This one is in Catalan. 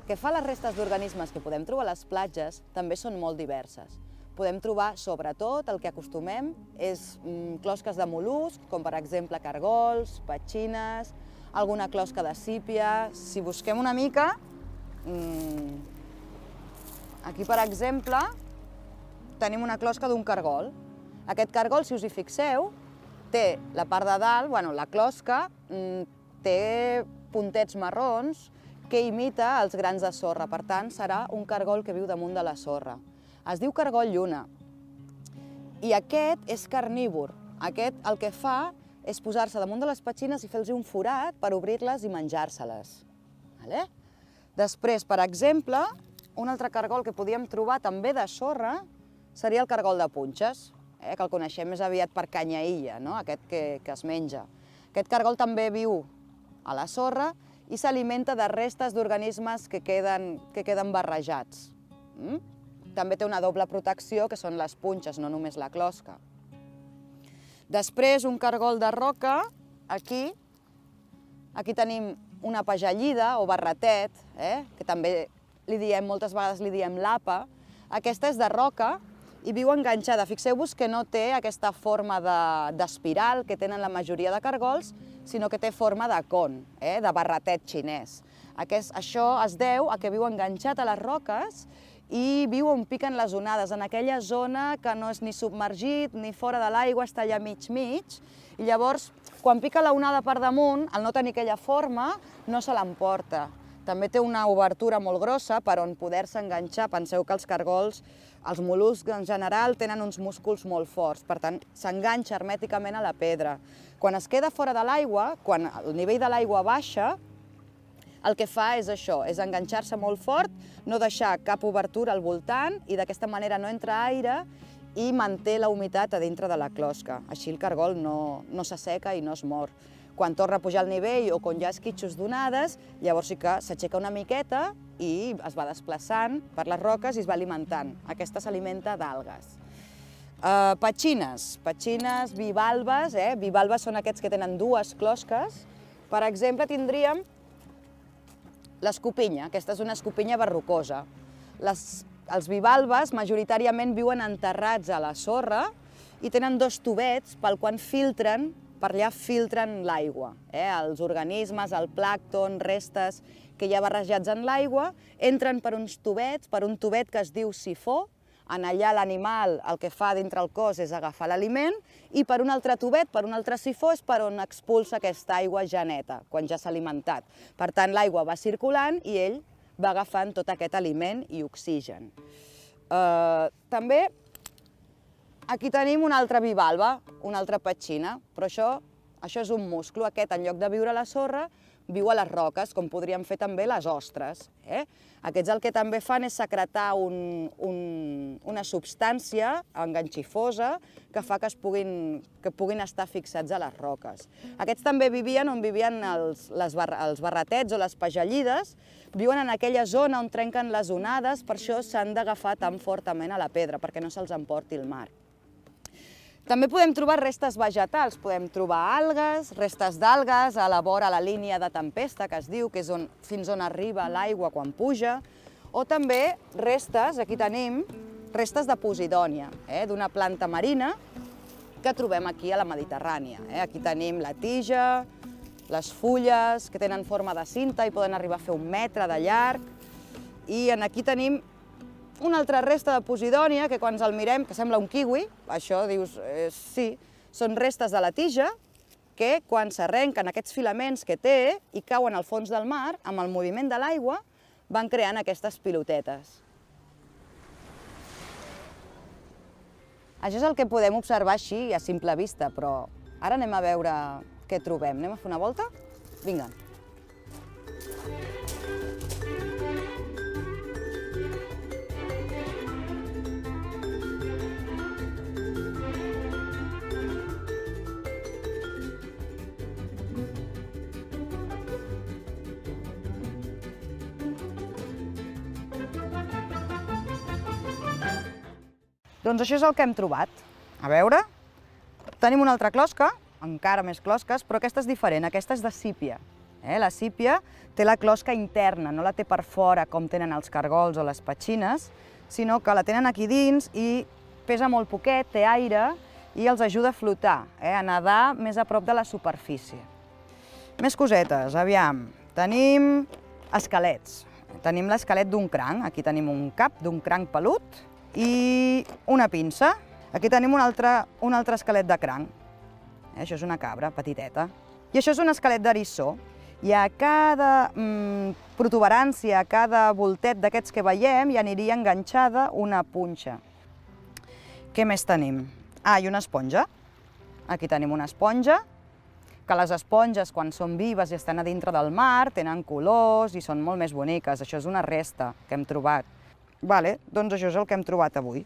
que fa les restes d'organismes que podem trobar a les platges també són molt diverses. Podem trobar, sobretot, el que acostumem és closques de mol·luscs, com per exemple cargols, petxines, alguna closca de sípia. Si busquem una mica, aquí, per exemple, tenim una closca d'un cargol. Aquest cargol, si us hi fixeu, té la part de dalt, la closca, té puntets marrons que imita els grans de sorra. Per tant, serà un cargol que viu damunt de la sorra. Es diu cargol lluna. I aquest és carnívor. Aquest el que fa és posar-se damunt de les petxines i fer-los un forat per obrir-les i menjar-se-les. Després, per exemple, un altre cargol que podíem trobar també de sorra seria el cargol de punxes, que el coneixem més aviat per canyaïlla, aquest que es menja. Aquest cargol també viu a la sorra i s'alimenta de restes d'organismes que queden barrejats. També té una doble protecció, que són les punxes, no només la closca. Després, un cargol de roca, aquí tenim una pegellida o barretet, que també moltes vegades li diem lapa. Aquesta és de roca i viu enganxada. Fixeu-vos que no té aquesta forma d'espiral que tenen la majoria de cargols, sinó que té forma de con, de barretet xinès. Això es deu a que viu enganxat a les roques i viu on piquen les onades, en aquella zona que no és ni submergit ni fora de l'aigua, està allà mig-mig, i llavors, quan pica l'onada per damunt, al no tenir aquella forma, no se l'emporta. També té una obertura molt grossa per on poder-se enganxar. Penseu que els cargols, els mol·luscs en general, tenen uns músculs molt forts, per tant, s'enganxa hermèticament a la pedra. Quan es queda fora de l'aigua, quan el nivell de l'aigua baixa, el que fa és això, és enganxar-se molt fort, no deixar cap obertura al voltant i d'aquesta manera no entra aire i manté la humitat a dintre de la closca. Així el cargol no s'asseca i no es mor. Quan torna a pujar el nivell o quan hi ha esquitxos d'onades, llavors sí que s'aixeca una miqueta i es va desplaçant per les roques i es va alimentant. Aquesta s'alimenta d'algues. Petxines, bivalves. Bivalves són aquests que tenen dues closques. Per exemple, tindríem l'escopinya. Aquesta és una escopinya verrucosa. Els bivalves majoritàriament viuen enterrats a la sorra i tenen dos tubets per allà filtren l'aigua. Els organismes, el plàncton, restes que hi ha barrejats en l'aigua, entren per uns tubets, per un tubet que es diu sifó. En allà l'animal el que fa dintre el cos és agafar l'aliment i per un altre tubet, per un altre sifó, és per on expulsa aquesta aigua ja neta, quan ja s'ha alimentat. Per tant, l'aigua va circulant i ell va agafant tot aquest aliment i oxigen. També aquí tenim una altra bivalva, una altra petxina, però això és un musclo. Aquest, en lloc de viure a la sorra, viu a les roques, com podrien fer també les ostres. Aquests el que també fan és secretar una substància enganxifosa que fa que puguin estar fixats a les roques. Aquests també vivien on vivien els barretets o les pegellides, viuen en aquella zona on trenquen les onades, per això s'han d'agafar tan fortament a la pedra, perquè no se'ls emporti el mar. També podem trobar restes vegetals, podem trobar algues, restes d'algues a la vora la línia de tempesta, que es diu, que és fins on arriba l'aigua quan puja, o també restes, aquí tenim, restes de posidònia, d'una planta marina que trobem aquí a la Mediterrània. Aquí tenim la tija, les fulles, que tenen forma de cinta i poden arribar a fer 1 metre de llarg, i aquí tenim una altra resta de posidònia que quan el mirem, que sembla un kiwi, això dius, sí, són restes de la tija que quan s'arrenquen aquests filaments que té i cauen al fons del mar, amb el moviment de l'aigua, van creant aquestes pilotetes. Això és el que podem observar així a simple vista, però ara anem a veure què trobem. Anem a fer una volta? Vinga. Doncs això és el que hem trobat. A veure, tenim una altra closca, encara més closques, però aquesta és diferent, aquesta és de sípia. La sípia té la closca interna, no la té per fora com tenen els cargols o les petxines, sinó que la tenen aquí dins i pesa molt poquet, té aire i els ajuda a flotar, a nedar més a prop de la superfície. Més cosetes, aviam. Tenim esquelets. Tenim l'esquelet d'un cranc. Aquí tenim un cap d'un cranc pelut i una pinça. Aquí tenim un altre esquelet de cranc. Això és una cabra petiteta. I això és un esquelet d'eriçó. I a cada protuberància, a cada voltet d'aquests que veiem, hi aniria enganxada una punxa. Què més tenim? I una esponja. Aquí tenim una esponja, que les esponges, quan són vives i estan a dintre del mar, tenen colors i són molt més boniques. Això és una resta que hem trobat. Doncs això és el que hem trobat avui.